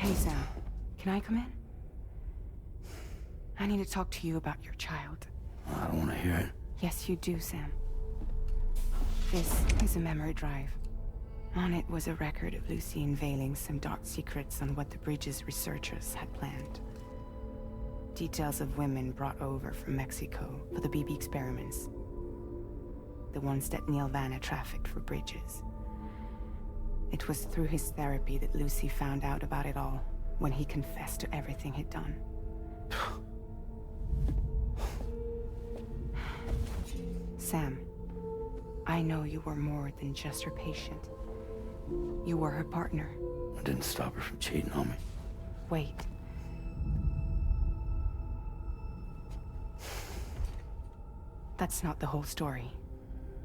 Hey, Sam. Can I come in? I need to talk to you about your child. I don't want to hear it. Yes, you do, Sam. This is a memory drive. On it was a record of Lucy unveiling some dark secrets on what the Bridges researchers had planned. Details of women brought over from Mexico for the BB experiments. The ones that Neil Vanna trafficked for Bridges. It was through his therapy that Lucy found out about it all, when he confessed to everything he'd done. Sam, I know you were more than just her patient. You were her partner. I didn't stop her from cheating on me. Wait. That's not the whole story.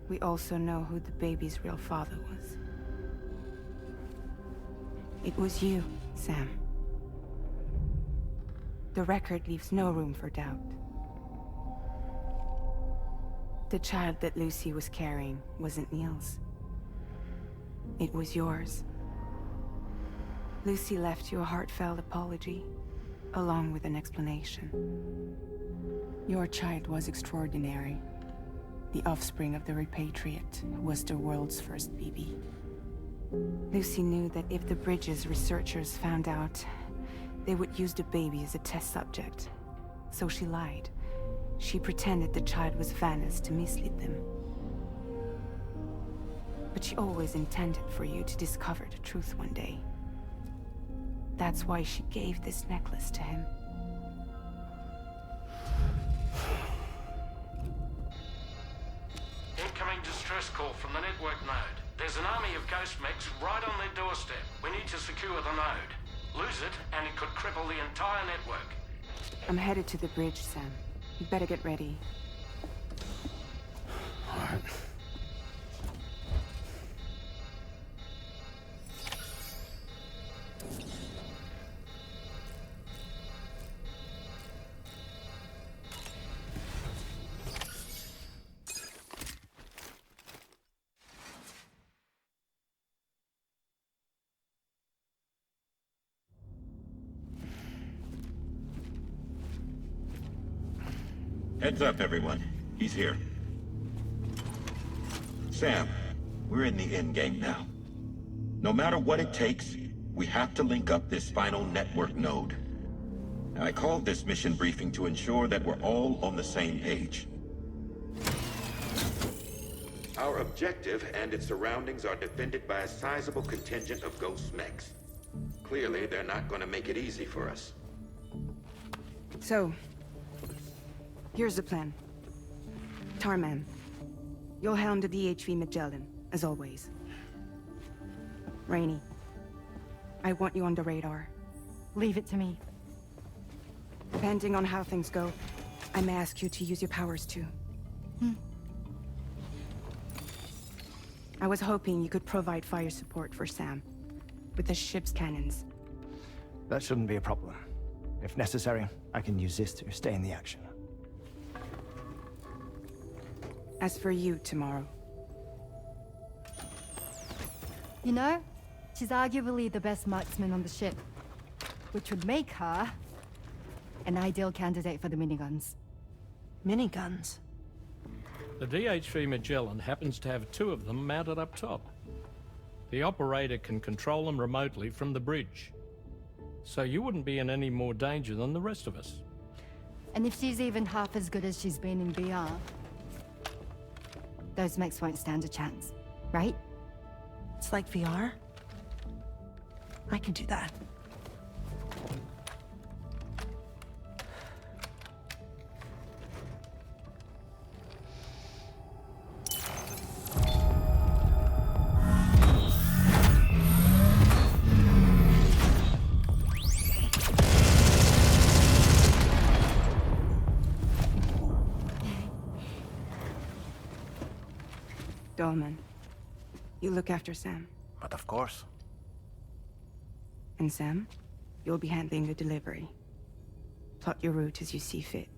We also know who the baby's real father was. It was you, Sam. The record leaves no room for doubt. The child that Lucy was carrying wasn't Neil's. It was yours. Lucy left you a heartfelt apology, along with an explanation. Your child was extraordinary. The offspring of the repatriate who was the world's first BB. Lucy knew that if the Bridges researchers found out, they would use the baby as a test subject. So she lied. She pretended the child was Vanna's to mislead them. But she always intended for you to discover the truth one day. That's why she gave this necklace to him. Incoming distress call from the network node. There's an army of ghost mechs right on their doorstep. We need to secure the node. Lose it, and it could cripple the entire network. I'm headed to the bridge, Sam. You better get ready. All right. Heads up, everyone. He's here. Sam, we're in the endgame now. No matter what it takes, we have to link up this final network node. I called this mission briefing to ensure that we're all on the same page. Our objective and its surroundings are defended by a sizable contingent of ghost mechs. Clearly, they're not going to make it easy for us. So, here's the plan. Tarman, you'll helm the DHV Magellan, as always. Rainey, I want you on the radar. Leave it to me. Depending on how things go, I may ask you to use your powers too. I was hoping you could provide fire support for Sam, with the ship's cannons. That shouldn't be a problem. If necessary, I can use this to stay in the action. As for you, tomorrow. You know, she's arguably the best marksman on the ship, which would make her an ideal candidate for the miniguns. Miniguns? The DHV Magellan happens to have 2 of them mounted up top. The operator can control them remotely from the bridge. So you wouldn't be in any more danger than the rest of us. And if she's even half as good as she's been in BR, those mechs won't stand a chance, right? It's like VR? I can do that. Dolman, you look after Sam. But of course. And Sam, you'll be handling the delivery. Plot your route as you see fit.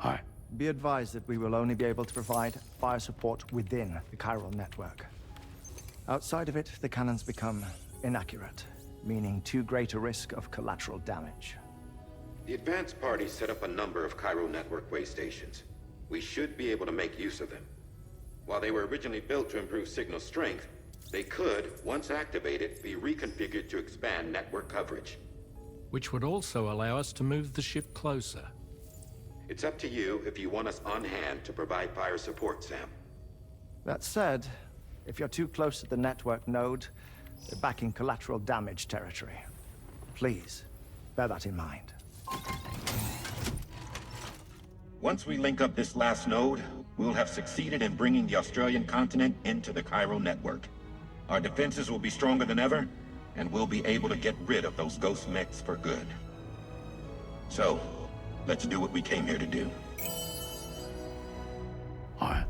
All right. Be advised that we will only be able to provide fire support within the chiral network. Outside of it, the cannons become inaccurate. meaning too great a risk of collateral damage. The advanced party set up a number of Cairo network way stations. We should be able to make use of them. While they were originally built to improve signal strength, they could, once activated, be reconfigured to expand network coverage. Which would also allow us to move the ship closer. It's up to you if you want us on hand to provide fire support, Sam. That said, if you're too close to the network node, you're back in collateral damage territory. Please, bear that in mind. Once we link up this last node, we'll have succeeded in bringing the Australian continent into the Cairo network. Our defenses will be stronger than ever, and we'll be able to get rid of those ghost mechs for good. So, let's do what we came here to do. All right.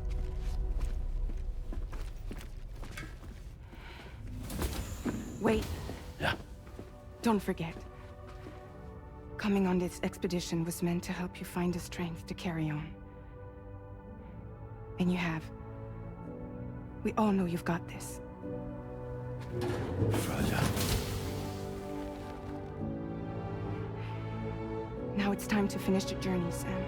Wait, Yeah. don't forget. Coming on this expedition was meant to help you find the strength to carry on. And you have. We all know you've got this. Roger. Now it's time to finish the journey, Sam.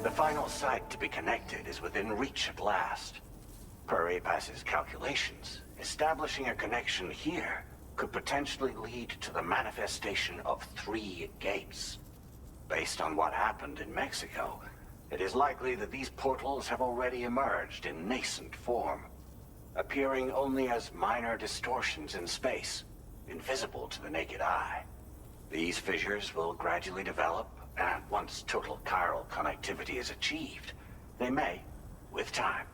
The final site to be connected is within reach at last. Per APAS's calculations, establishing a connection here could potentially lead to the manifestation of 3 gates. Based on what happened in Mexico, it is likely that these portals have already emerged in nascent form, appearing only as minor distortions in space, invisible to the naked eye. These fissures will gradually develop, and once total chiral connectivity is achieved, they may, with time,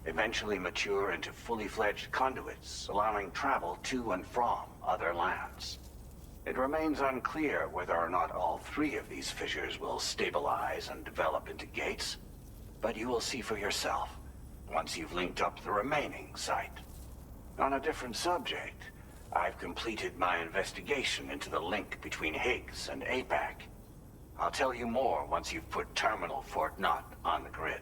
eventually mature into fully fledged conduits, allowing travel to and from other lands. It remains unclear whether or not all 3 of these fissures will stabilize and develop into gates, but you will see for yourself once you've linked up the remaining site. On a different subject, I've completed my investigation into the link between Higgs and APAC. I'll tell you more once you've put Terminal Fort Knott on the grid.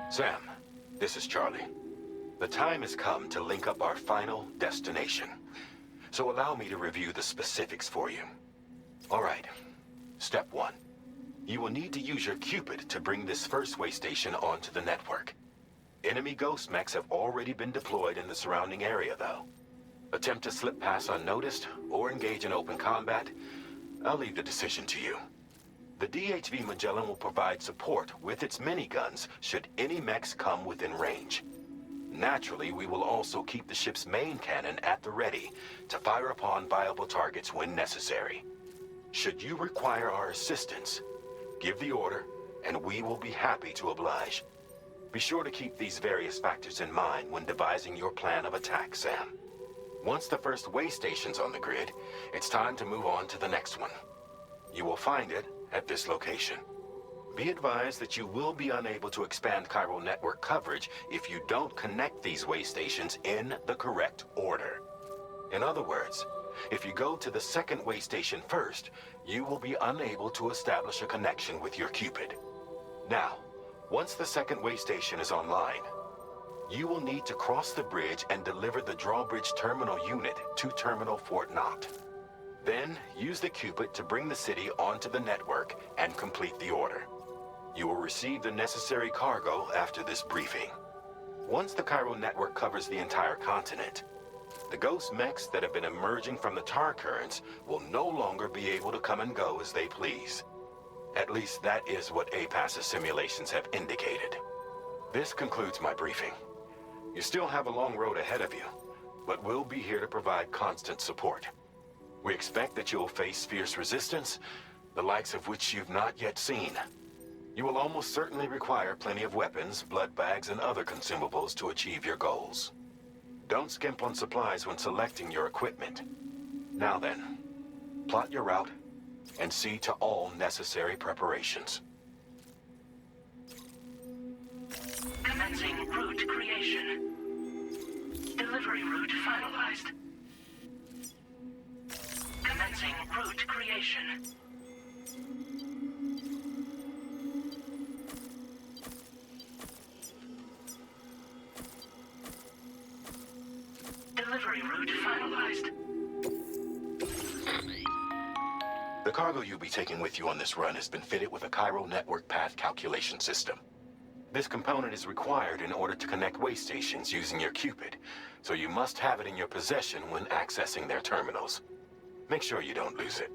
Sam, this is Charlie. The time has come to link up our final destination. So allow me to review the specifics for you. All right. Step 1. You will need to use your Cupid to bring this first way station onto the network. Enemy ghost mechs have already been deployed in the surrounding area, though. Attempt to slip past unnoticed or engage in open combat, I'll leave the decision to you. The DHV Magellan will provide support with its miniguns should any mechs come within range. Naturally, we will also keep the ship's main cannon at the ready to fire upon viable targets when necessary. Should you require our assistance, give the order, and we will be happy to oblige. Be sure to keep these various factors in mind when devising your plan of attack, Sam. Once the first way station's on the grid, it's time to move on to the next one. You will find it at this location. Be advised that you will be unable to expand Cairo network coverage if you don't connect these way stations in the correct order. In other words, if you go to the second way station first, you will be unable to establish a connection with your Cupid. Now, once the second way station is online, you will need to cross the bridge and deliver the drawbridge terminal unit to Terminal Fort Knott. Then, use the Cupid to bring the city onto the network and complete the order. You will receive the necessary cargo after this briefing. Once the Cairo network covers the entire continent, the ghost mechs that have been emerging from the tar currents will no longer be able to come and go as they please. At least that is what APAS's simulations have indicated. This concludes my briefing. You still have a long road ahead of you, but we'll be here to provide constant support. We expect that you'll face fierce resistance, the likes of which you've not yet seen. You will almost certainly require plenty of weapons, blood bags, and other consumables to achieve your goals. Don't skimp on supplies when selecting your equipment. Now then, plot your route and see to all necessary preparations. Commencing route creation. Delivery route finalized. Commencing route creation. Delivery route finalized. The cargo you'll be taking with you on this run has been fitted with a chiral network path calculation system. This component is required in order to connect way stations using your Cupid, so you must have it in your possession when accessing their terminals. Make sure you don't lose it.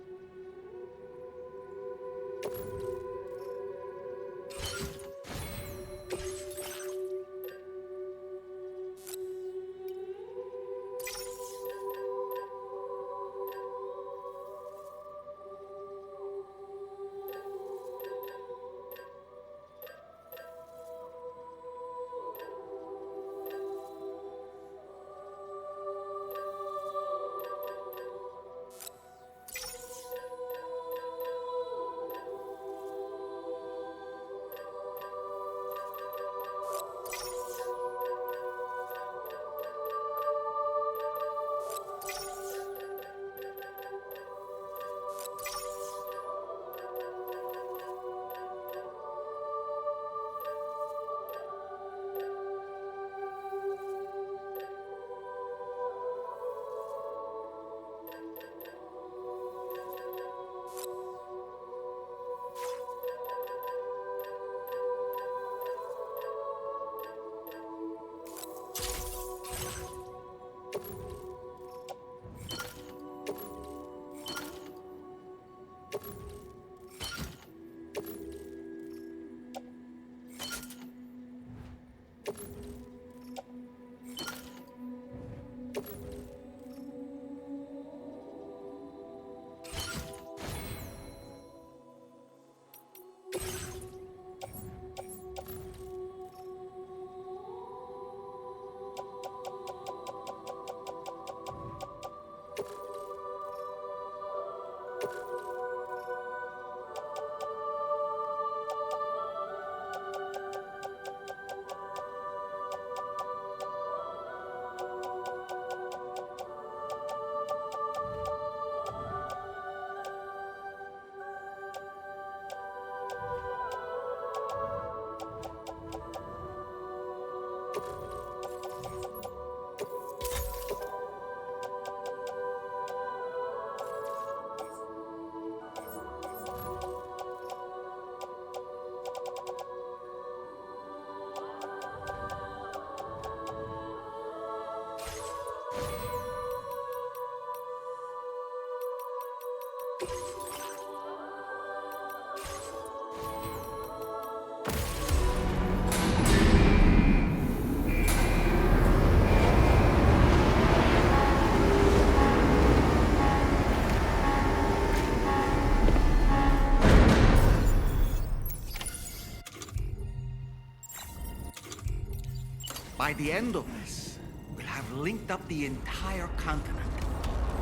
By the end of this, we'll have linked up the entire continent.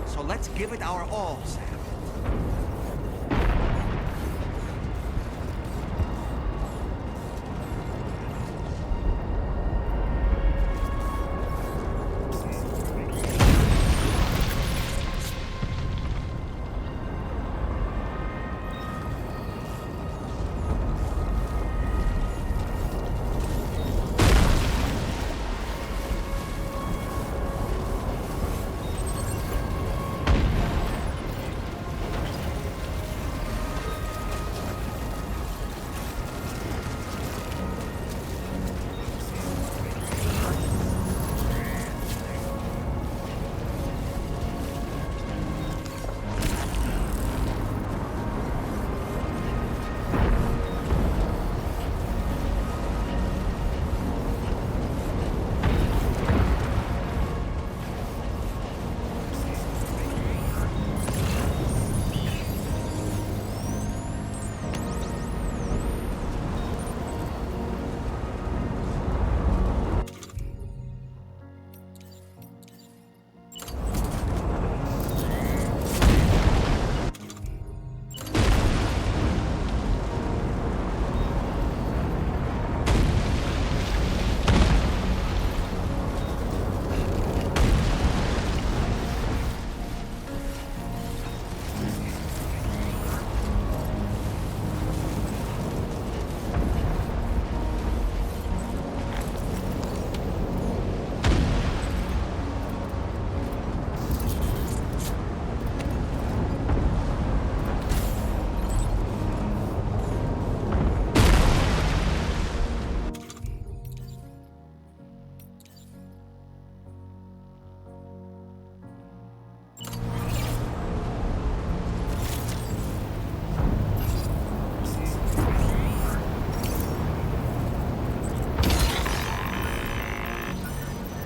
So let's give it our all, Sam.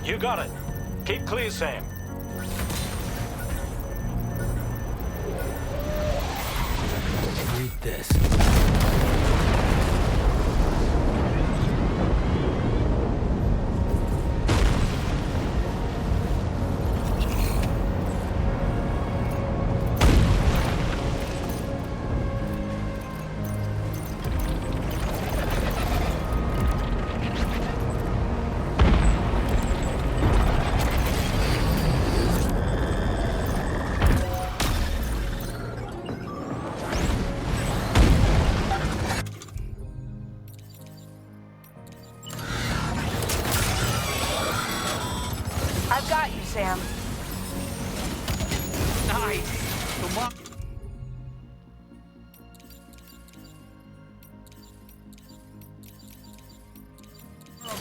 You got it. Keep clear, Sam. Read this. I've got you, Sam. Nice. Tomorrow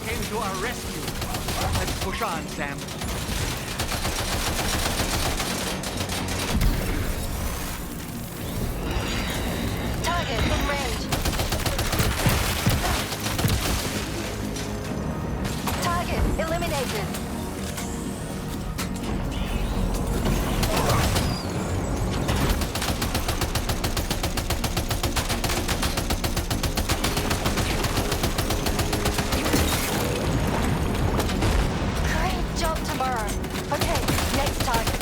came to our rescue. Let's push on, Sam. Target in range. Target eliminated. Great job tomorrow. Okay, next target.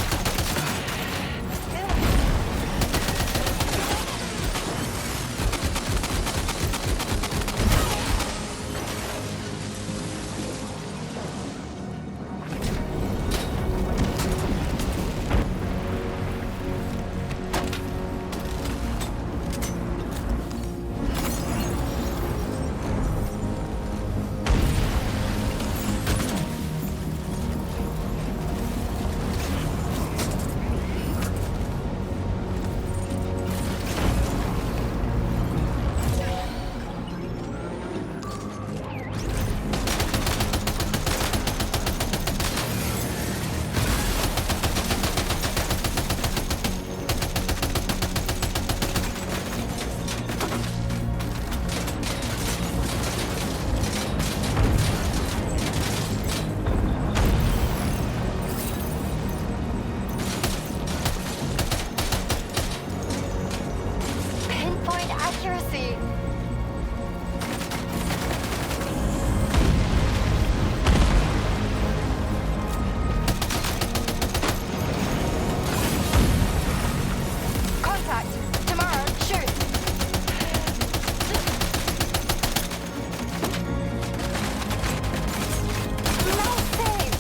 Pinpoint accuracy. Contact. Tomorrow, shoot. No save.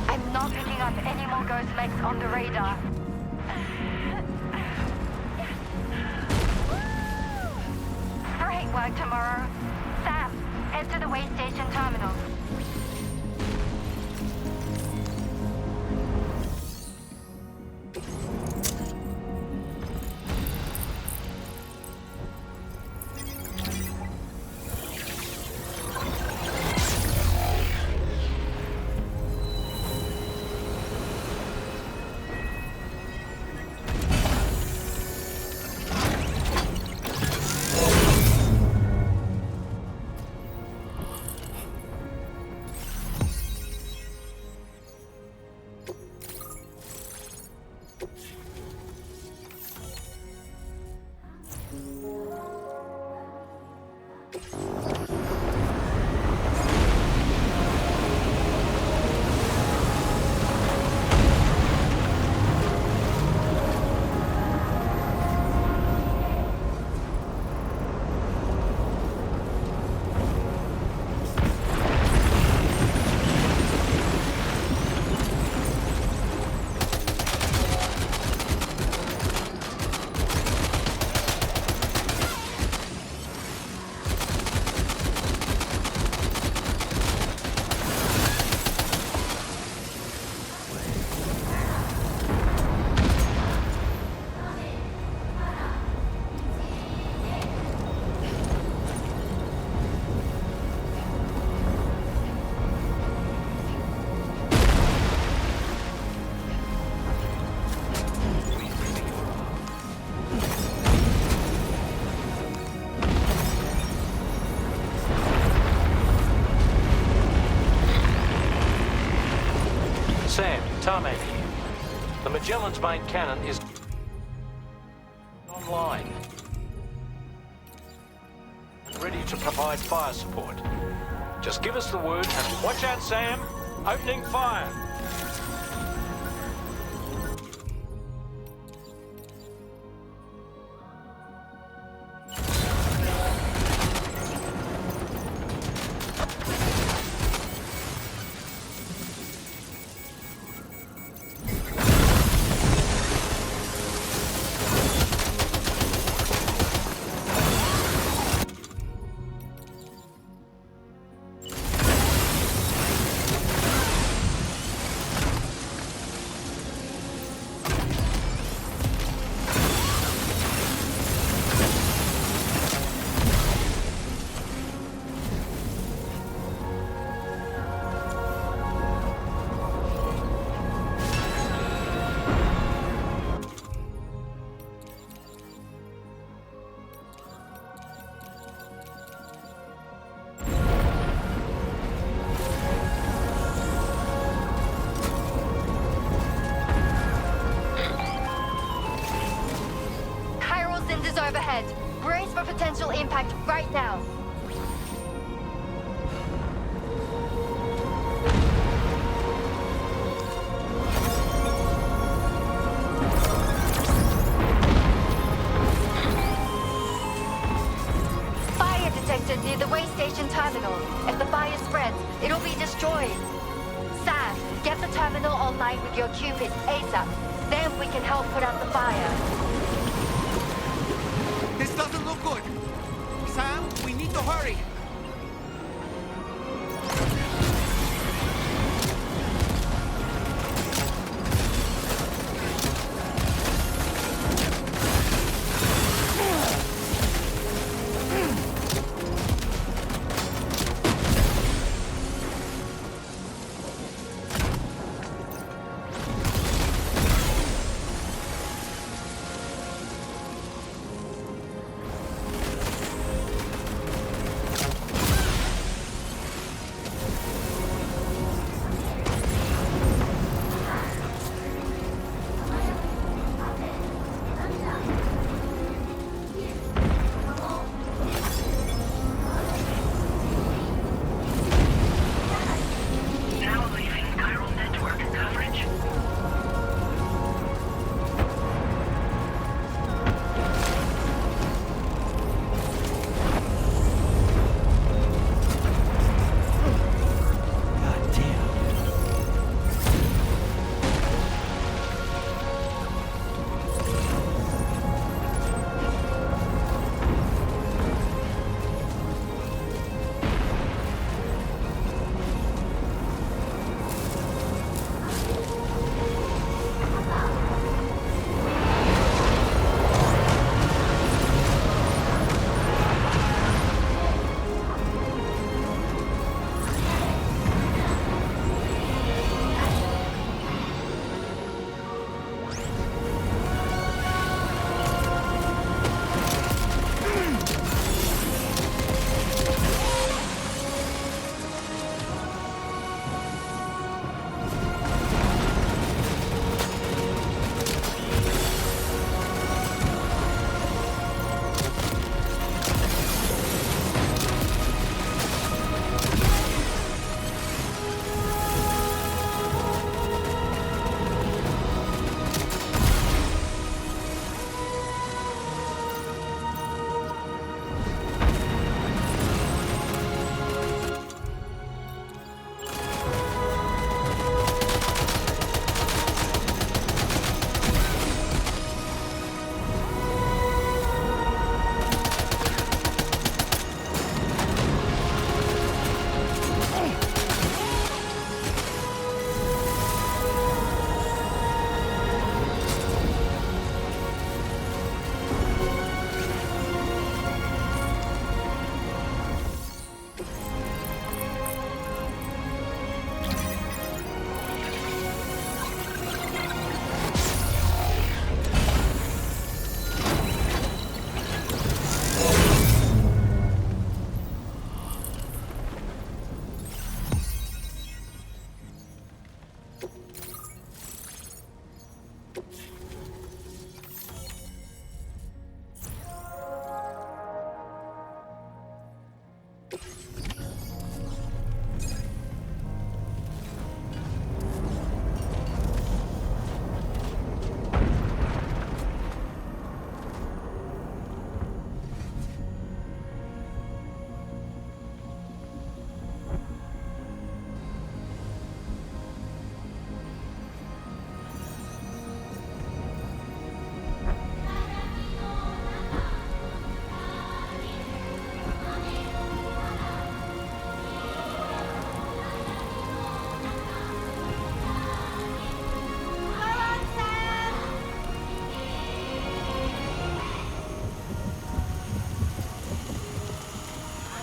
I'm not picking up any more ghost legs on the radar. Great work tomorrow. Sam, head to the way station terminal. Sam, Tarman here. The Magellan's main cannon is online and ready to provide fire support. Just give us the word and watch out, Sam. Opening fire. Overhead. Brace for potential impact right now. Fire detected near the way station terminal. If the fire spreads, it'll be destroyed. Sam, get the terminal online with your Cupid ASAP. Then we can help put out the fire. This doesn't look good. Sam, we need to hurry.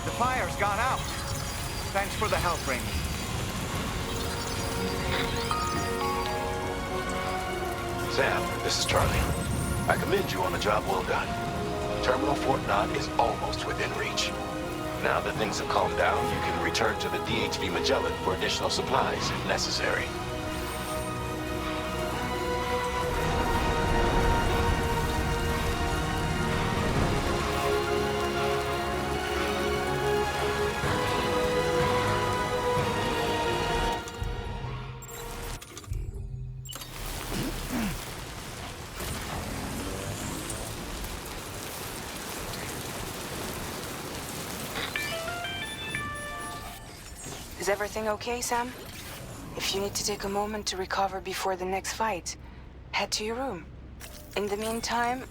The fire's gone out. Thanks for the help, Raimi. Sam, this is Charlie. I commend you on a job well done. Terminal Fort Knott is almost within reach. Now that things have calmed down, you can return to the DHV Magellan for additional supplies if necessary. Is everything okay, Sam? If you need to take a moment to recover before the next fight, head to your room. In the meantime,